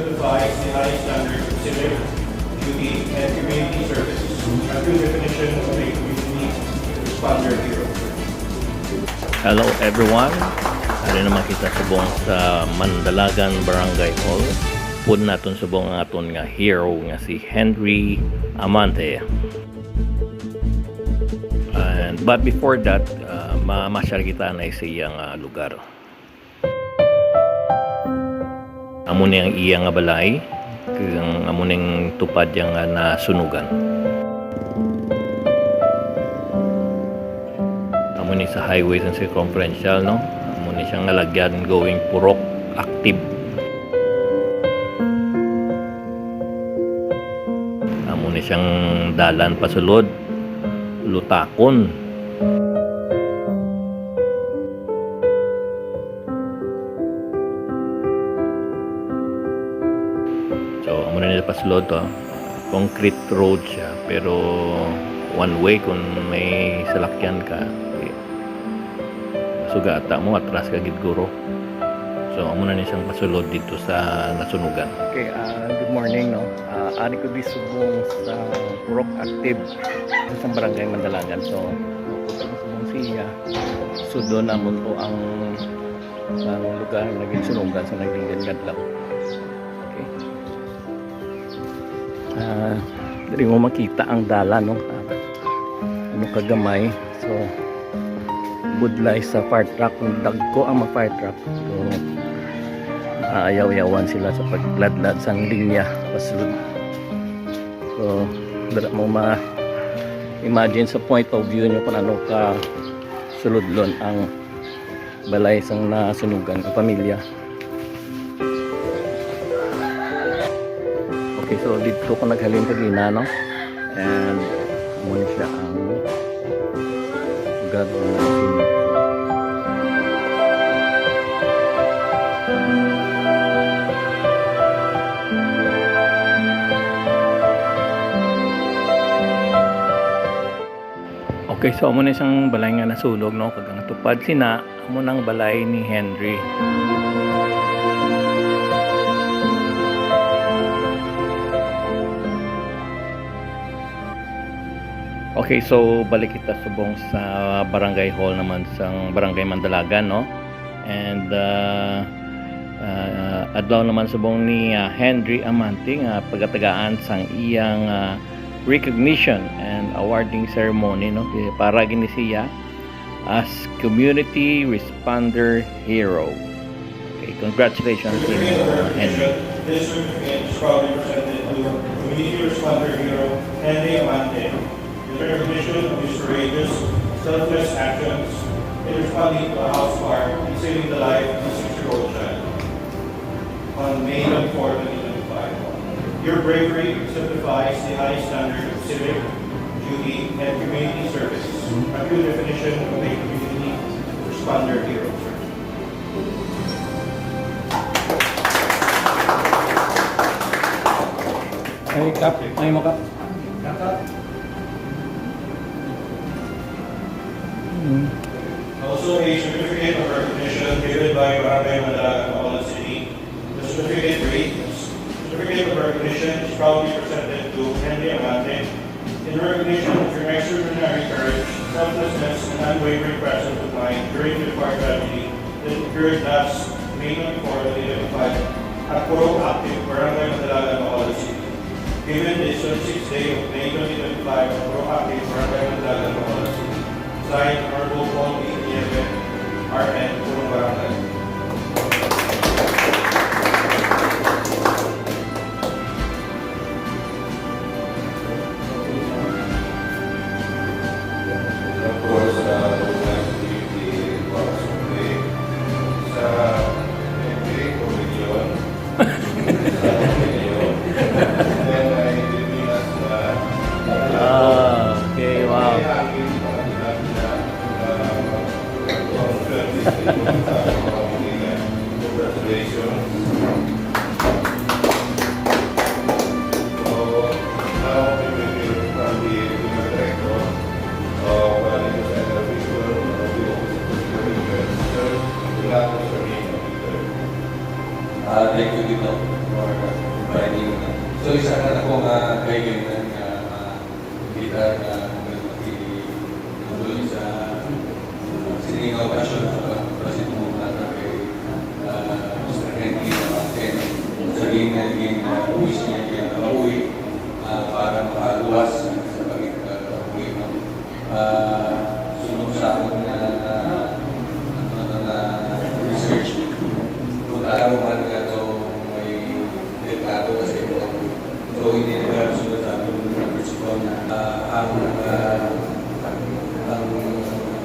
exemplifies the high standard of civic duty and community service. A true definition of a community responder hero. Hello everyone. Ari naman kita subong sa Mandalagan Barangay Hall. Pud naton subong ang aton nga hero nga si Henry Amante. But before that, mamasyal kita na sa iyang lugar. Amo ni ang iyang nga balay, kang amo ning tupad yang nasunugan. Amo ni sa highways and circumferential, no? Amo ni siyang nalagyan going purok active. Amo ni siyang dalan pasulod lutakon. So amo na nila pasulod to, concrete road siya pero one way kung may salakyan ka sugata mo atras ka gid guro. So amo na ni siyang pasulod dito sa nasunugan. Okay, good morning, no. Ari ko di subong sa Purok Active sa Barangay Mandalagan. So subong siya. So doon namon po ang lugar na naging sunugan sa naging gadlaw. Okay. Dari mo makita ang dala, no. Ano kagamay. So budlay sa fire truck, dagko ang fire truck. So ayaw-yawan sila sa pagladlad sang linya pasulod. So dara mo ma-imagine sa point of view nyo kung ano ka suludlon ang balay sang nasunugan ng pamilya. Okay, so dito ko naghalin kagina, no? And muna siya ang gagawin natin. Okay, so amo na isang balay nga nasulog, no, kagang tupad sina amo nang balay ni Henry. Okay, so balik kita subong sa Barangay Hall naman sang Barangay Mandalagan, no. And adlaw naman subong ni Henry Amante nga pagatagaan sang iyang recognition and awarding ceremony, no, para gini siya as Community Responder Hero. Okay, congratulations to Henry. This certificate is proudly presented to Community Responder Hero Henry Amante in recognition of his courageous, selfless actions in responding to a house fire and saving the life of a 6-year-old child on May 24, 2025. Your bravery exemplifies the high standard of civic duty and community service. A true definition of a community responder hero. Ay, Kap. Ay mo, Kap. Also, a certificate of recognition given by Barangay Mandalagan, Bacolod City. The certificate reads, certificate of recognition is proudly presented to Henry Amante in recognition of your extraordinary courage, selflessness, and unwavering presence of mind during the fire tragedy that occurred last May 24, 2025 at Purok Active, Barangay Mandalagan, Bacolod City. Given the 26th day of May 2025 at Purok Active, Barangay Mandalagan, Bacolod City. Signed, Honorable Paul B. RN, Purong Barangay. Okay, wow. for providing. So isa na akong kaibigan nga kita nga nagpatuloy sa siningaw pasyon sa prosit mo na kay Mr. Henry Martin. Sabihin na naging wish niya kaya nauwi para makaluwas sa pag-uwi. Sunod sa akong research, kung araw man nga ito may delikado kasi ito. So hindi na sunod sa akong principle na ang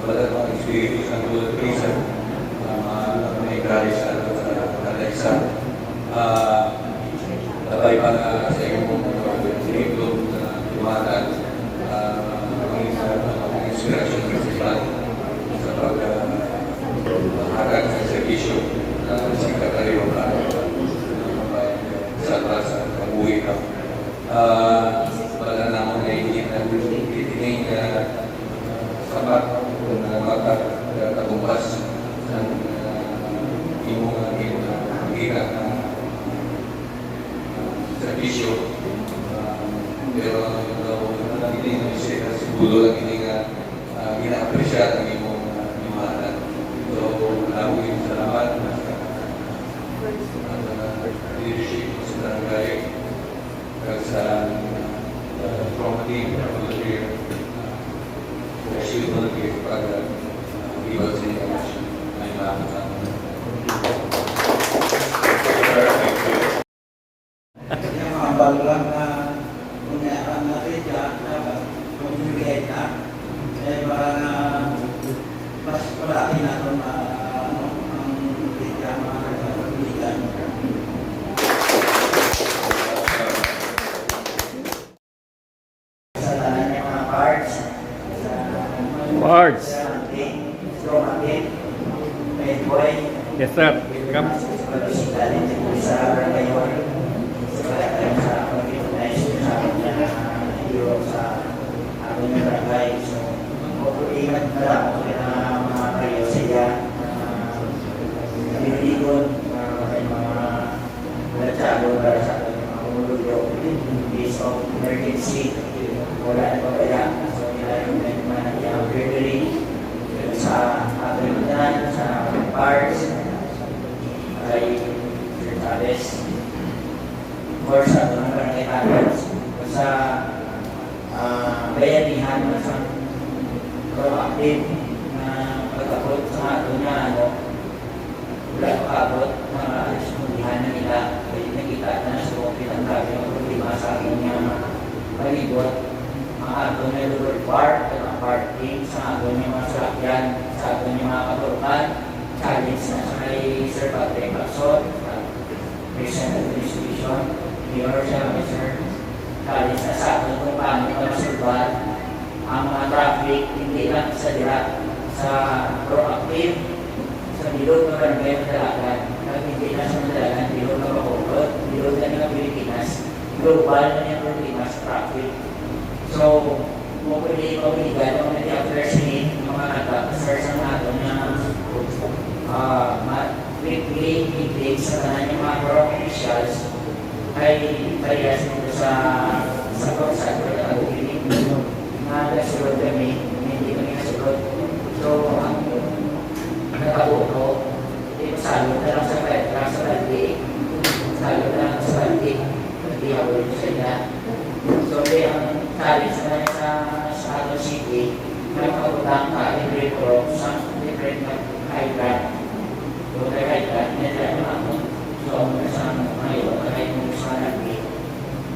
walang experience ng tulad prison may kari sa kada isa. Tabay pa nga sa iyong curriculum na tumatag ang inspirasyon ng festival sa pag-harap sa servisyo ng sekretaryo sa pag-uwi ka. Wala na akong naiingin na titingin na sapat na magkatagupas ng imong hirap na servisyo. Pero hindi na siya siguro lang hindi nga ina-appreciate ang imong imanan. So, labo yung salamat leadership sa barangay kag sa trauma team na volunteer. Kasi yung volunteer para iwas sa inyo ay makakasama. Ambal lang na kunyakan natin dyan na communicate na parang mas malaki na ito na ang kita mga kaibigan. Sa tanan ng mga parts, Parts. Romatin, Medboy, Yes, sir. Come. sa ngayon, sa pag-recognize sa hero sa ating barangay. So, mag-uingat na lang ako na mga kayo siya naliligon, mga natsalo para sa mga umulugyo in case of emergency. Wala na ba kaya? So, nila yung mga burglary sa ating unan, sa parks, ay Sir Chavez. Or sa mga barangay habits sa bayanihan na sa proactive na pag-abot sa ato na wala pag-abot mga alisundihan na nila ay nakita na sa mga pinanggabi ng problema sa aking palibot mga ato na lower park at parking sa ato ng mga salakyan sa ato ng mga katurukan challenge na sa kay Sir Patrick Lacson Recent Administration Mayor siya, Mr. Kalis na sa atin kung paano masulban ang mga traffic hindi lang sa dirat sa proactive sa bilog ng barangay ng dalagan at hindi na sa dalagan bilog ng Bacolod, bilog na ng Pilipinas global na ng Pilipinas traffic. So, kung pwede ipabiligan ang nag-i-addressin ng mga attackers sa nato na weekly meetings sa tanan ng mga borough officials ay parehas dito sa pagsagot ng agupiling na nasulod kami, hindi kami nasulod. So, ang natabo ko, salot na lang sa petra, sa baldi, salot na lang sa baldi, hindi ako rin sa ina. So, ang challenge na sa Ato City, may makabutang ka, every pro, sa different hydrant. So, hydrant, nila yung ako. So, sa ngayon, kahit mo sa nabi,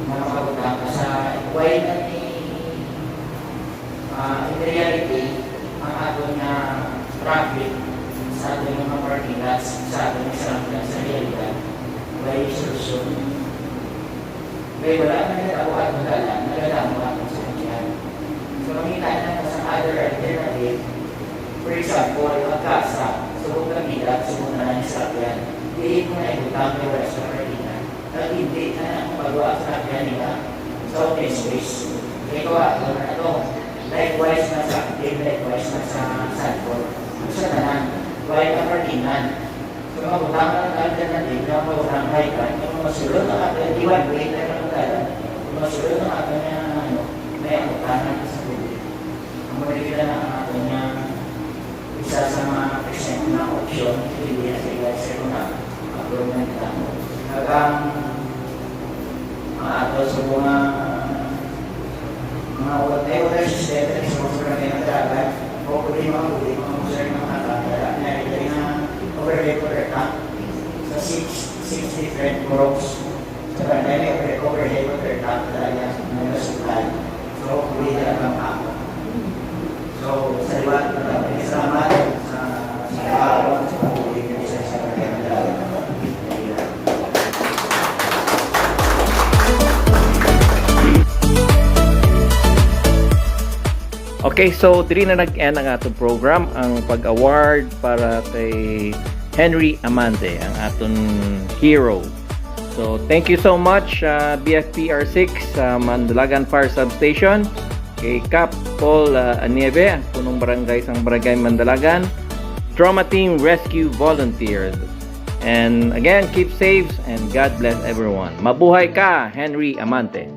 na makabutang ka sa way na in reality, ang ato na traffic sa ato yung mga parking lots, sa ato yung saranggan sa realidad, may solusyon. Kaya wala na nagtatawa at magalang, nagalaman mo ato sa kanya. So, makita na sa other alternative, for example, ang kasa, subong kabila, subong na lang yung saranggan, hindi mo na ibutang yung wala sa parkingan. At hindi na magawa sa saranggan nila sa open space. Kaya gawa, likewise na sa active, likewise na sa sandboard. Sa tanan, while ang parkingan. So, mabutang na lang alternative, na mabutang hydrant, yung masulod ng ato, iwan, wait na lang tayo. Masulod ng ato niya, may angutanan sa buhay. Ang maligila na ang ato niya, isa sa mga present na opsyon, hindi na sila sa na upload na nila. Hanggang ato sa mga water system, sa mga kami ng dagat, o kung mga user ng mga dagat, na ito na overlay tank sa 6 different groups. So, may overlay water tank talaga na nasupply. So, huli na lang ako. So, sa liwat na lang, salamat sa kaawang sa pag-uwi ng isa sa kanya ng dagat. Okay, so diri na nag-end ang atong program, ang pag-award para kay Henry Amante, ang aton hero. So, thank you so much BFPR6 Mandalagan Fire Substation, kay Cap Paul Anieve, ang punong barangay sa Barangay Mandalagan, Trauma Team Rescue Volunteers. And again, keep safe and God bless everyone. Mabuhay ka, Henry Amante.